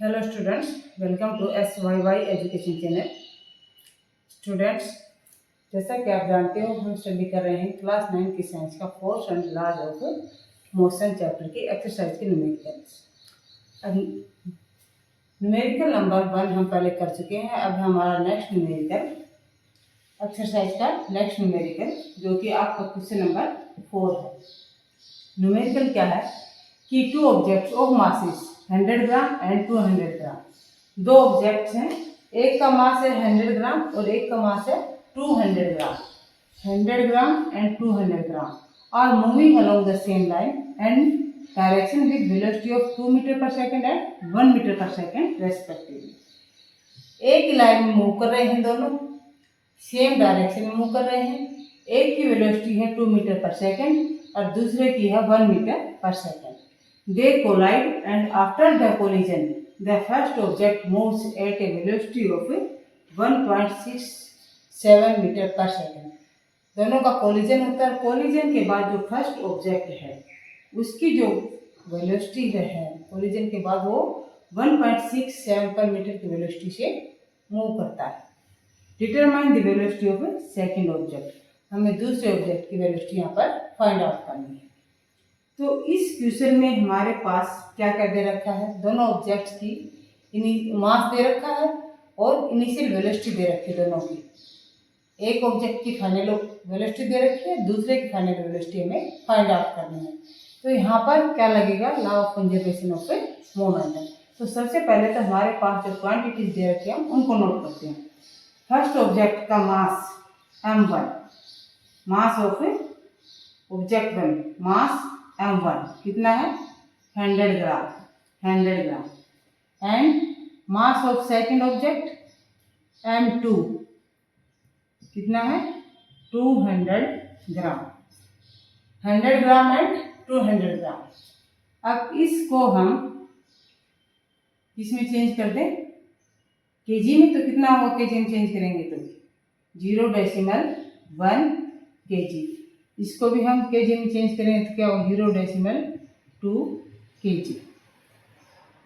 Hello students, welcome to SYY education channel. Students, जैसा कि आप जानते हो, हम स्टडी कर रहे हैं क्लास 9 की साइंस का force and laws of motion chapter की एक्सरसाइज के न्यूमेरिकल्स। अब न्यूमेरिकल नंबर 1 हम पहले कर चुके हैं। अब हमारा नेक्स्ट न्यूमेरिकल एक्सरसाइज का नेक्स्ट न्यूमेरिकल जो कि आपका क्वेश्चन नंबर 4 है। न्यूमेरिकल क्या है कि two objects of masses 100 gram and 200 ग्राम, दो ऑब्जेक्ट्स हैं, एक का मास है 100 ग्राम और एक का मास है 200 gram. 100 gram and 200 gram are moving along the same line and direction with velocity of 2 metre per second and 1 metre per second respectively. एक ही लाइन में मूव कर रहे हैं, दोनों सेम डायरेक्शन में मूव कर रहे हैं। एक की वेलोसिटी है 2 मीटर पर सेकेंड और दूसरे की है 1 metre per second. They collide and after the collision, the first object moves at a velocity of 1.67 metre per second. दोनों का कोलिजन होता है। कोलिजन के बाद जो फर्स्ट ऑब्जेक्ट है उसकी जो वेलोसिटी है कोलिजन के बाद वो 1.67 पर मीटर की वेलोसिटी से मूव करता है। Determine the velocity of second object, हमें दूसरे ऑब्जेक्ट की वेलोसिटी यहाँ पर फाइंड आउट करनी है। तो इस क्वेश्चन में हमारे पास क्या क्या दे रखा है, दोनों ऑब्जेक्ट्स की मास दे रखा है और इनिशियल वेलोसिटी दे रखी है दोनों की। एक ऑब्जेक्ट की फाइनल वेलोसिटी दे रखी है, दूसरे की फाइनल वेलोसिटी हमें फाइंड आउट करनी है। तो यहाँ पर क्या लगेगा, law of conservation of momentum. तो सबसे पहले तो हमारे पास जो क्वांटिटीज दे रखी है हम उनको नोट करते हैं। फर्स्ट ऑब्जेक्ट का मास m1, mass of object 1, mass m1 कितना है 100 gram, 100 gram. And mass of second object m2 कितना है 200 ग्राम, 100 ग्राम एंड 200 ग्राम। अब इसको हम इसमें चेंज कर दें केजी में, तो कितना होगा केजी में चेंज करेंगे तो 0.1 kg। इसको भी हम केजी में चेंज करेंगे तो क्या होगा 0.2 kg।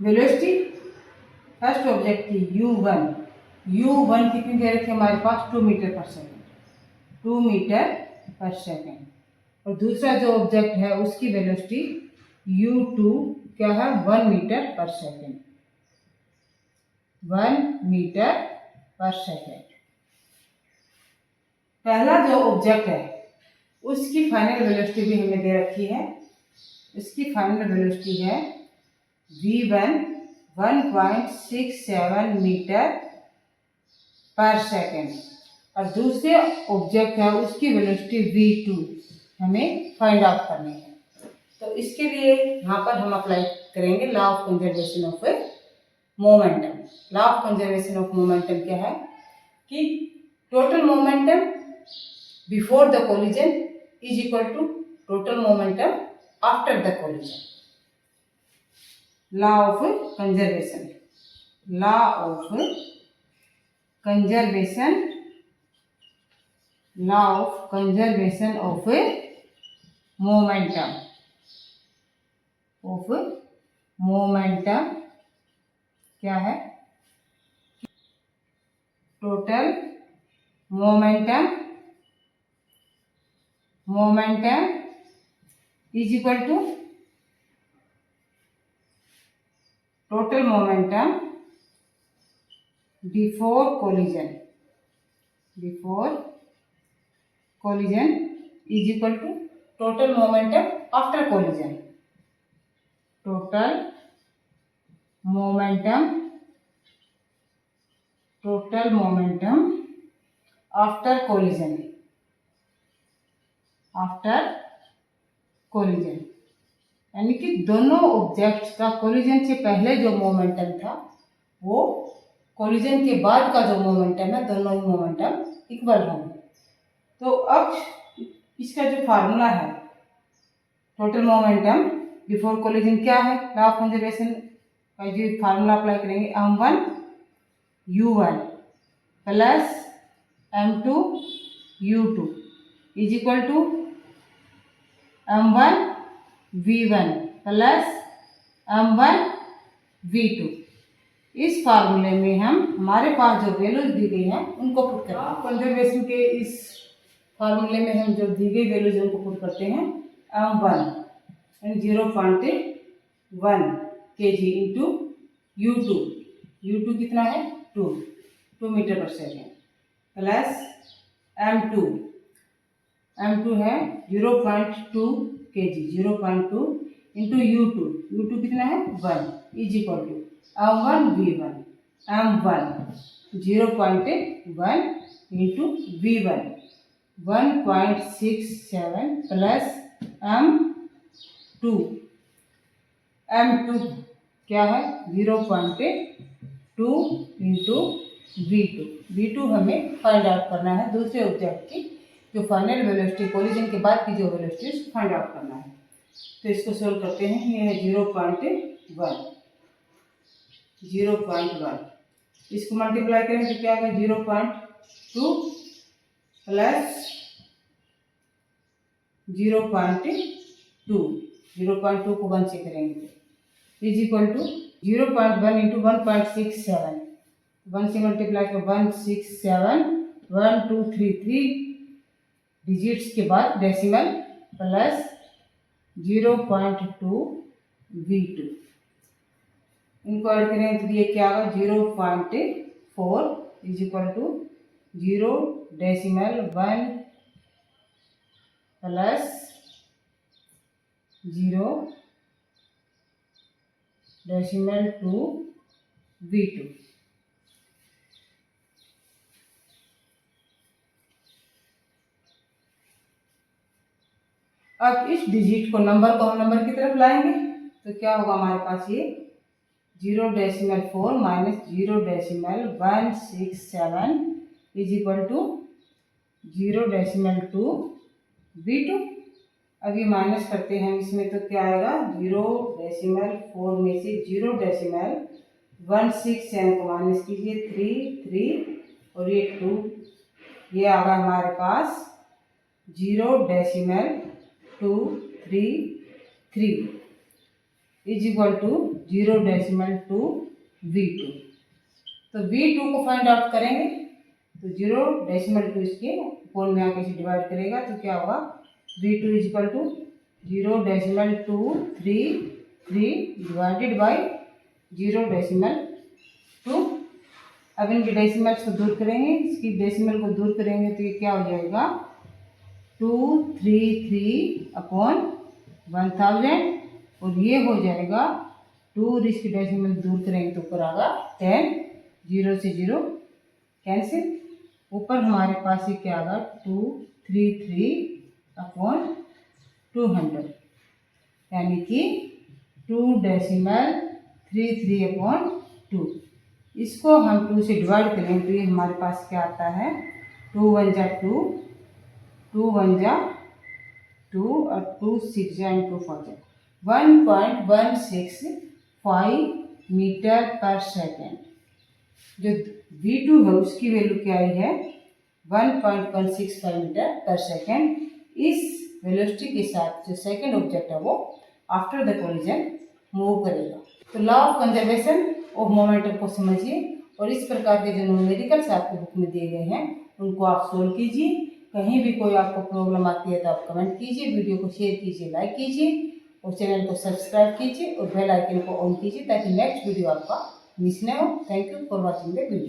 वेलोसिटी फर्स्ट ऑब्जेक्ट की u1 कितनी दे रखी है हमारे पास 2 metre per second, 2 metre per second. और दूसरा जो ऑब्जेक्ट है उसकी वेलोसिटी u2 क्या है 1 metre per second, 1 metre per second. पहला जो ऑब्जेक्ट है उसकी फाइनल वेलोसिटी भी हमें दे रखी है। इसकी फाइनल वेलोसिटी है v1 1.67 मीटर पर सेकेंड और दूसरे ऑब्जेक्ट है उसकी वेलोसिटी v2 हमें फाइंड आउट करनी है। तो इसके लिए यहाँ पर हम अप्लाई करेंगे law of conservation of momentum. Law of conservation of momentum क्या है कि total momentum before the collision is equal to total momentum after the collision. Law of conservation. Law of conservation. Law of conservation of momentum. Of momentum क्या है? Total momentum is equal to total momentum before collision is equal to total momentum after collision. Total momentum after collision यानी कि दोनों objects का collision से पहले जो momentum था वो कोलिजन के बाद का जो मोमेंटम है, दोनों ही मोमेंटम इक्वल होंगे। तो अब इसका जो फार्मूला है टोटल मोमेंटम बिफोर कोलिजन क्या है, लॉ ऑफ कंजर्वेशन का जो फार्मूला अप्लाई करेंगे m1 u1 plus m2 u2 is equal to m1 v1 plus m1 v2 इस फार्मूले में हम हमारे पास जो वैल्यूज दी गई हैं उनको पुट करते हैं। कंजर्वेशन के इस फार्मूले में हम जो दी गई वैल्यूज उनको पुट करते हैं। m1 यानी 0.1 kg इंटू u2 कितना है 2 metre per second plus m2 है 0.2 kg 0.2 इंटू u2 कितना है 1 is equal to m1 0.1 into v1 1.67 plus m2 क्या है 0.2 इंटू v2 हमें फाइंड आउट करना है दूसरे ऑब्जेक्ट की जो फाइनल वेलोसिटी कोलिजन के बाद की जो वेलोसिटी उसको फाइंड आउट करना है। तो इसको सोल्व करते हैं। ये है 0.1 इसको मल्टीप्लाई करेंगे तो क्या होगा 0.2 प्लस 0.2 को 1 से करेंगे इज इक्वल टू 0.1 इंटू 1.67 1 से मल्टीप्लाई कर 167 1 2 3 डिजिट्स के बाद डेसिमल प्लस 0.2 v2 इनको ऐड करें तो ये क्या होगा 0.4 is equal to 0.1 plus 0.2 v2। अब इस डिजिट को नंबर को हम नंबर की तरफ लाएंगे तो क्या होगा हमारे पास ये 0.4 minus 0.167 is equal to 0.2 v2। अब ये माइनस करते हैं इसमें तो क्या आएगा 0.4 में से 0.167 को माइनस कीजिए 3 और ये 2 ये आ गया हमारे पास 0.233 इज इक्वल टू 0.2 v2। तो v2 को फाइंड आउट करेंगे तो 0.2 इसके ऊपर में आके इसे डिवाइड करेगा तो क्या होगा v2 is equal to 0.233 divided by 0.2। अब इनके डेसिमल्स को दूर करेंगे इसकी डेसिमल को दूर करेंगे तो ये क्या हो जाएगा 233/1000 और ये हो जाएगा 2 इसकी डेसिमल दूर करेंगे तो ऊपर आएगा 10 0 से 0 कैंसिल ऊपर हमारे पास ये क्या आएगा 233/200 यानी कि 2.33/2। इसको हम 2 से डिवाइड करें तो ये हमारे पास क्या आता है 2 1 जा 2 2 1 जा 2 और 2 6 जा 2 4 जा 1.165 मीटर पर सेकेंड। जो v2 है उसकी वैल्यू क्या आई है 1.165 मीटर पर सेकेंड। इस वेलोसिटी के साथ जो सेकेंड ऑब्जेक्ट है वो आफ्टर द कोलिजन मूव करेगा। तो law of conservation of momentum को समझिए और इस प्रकार के जो न्यूमेरिकल्स आपको बुक में दिए गए हैं उनको आप सोल्व कीजिए। कहीं भी कोई आपको प्रॉब्लम आती है तो आप कमेंट कीजिए, वीडियो को शेयर कीजिए, लाइक कीजिए और चैनल को सब्सक्राइब कीजिए और बेल आइकन को ऑन कीजिए ताकि नेक्स्ट वीडियो आपका मिस न हो। Thank you for watching the video.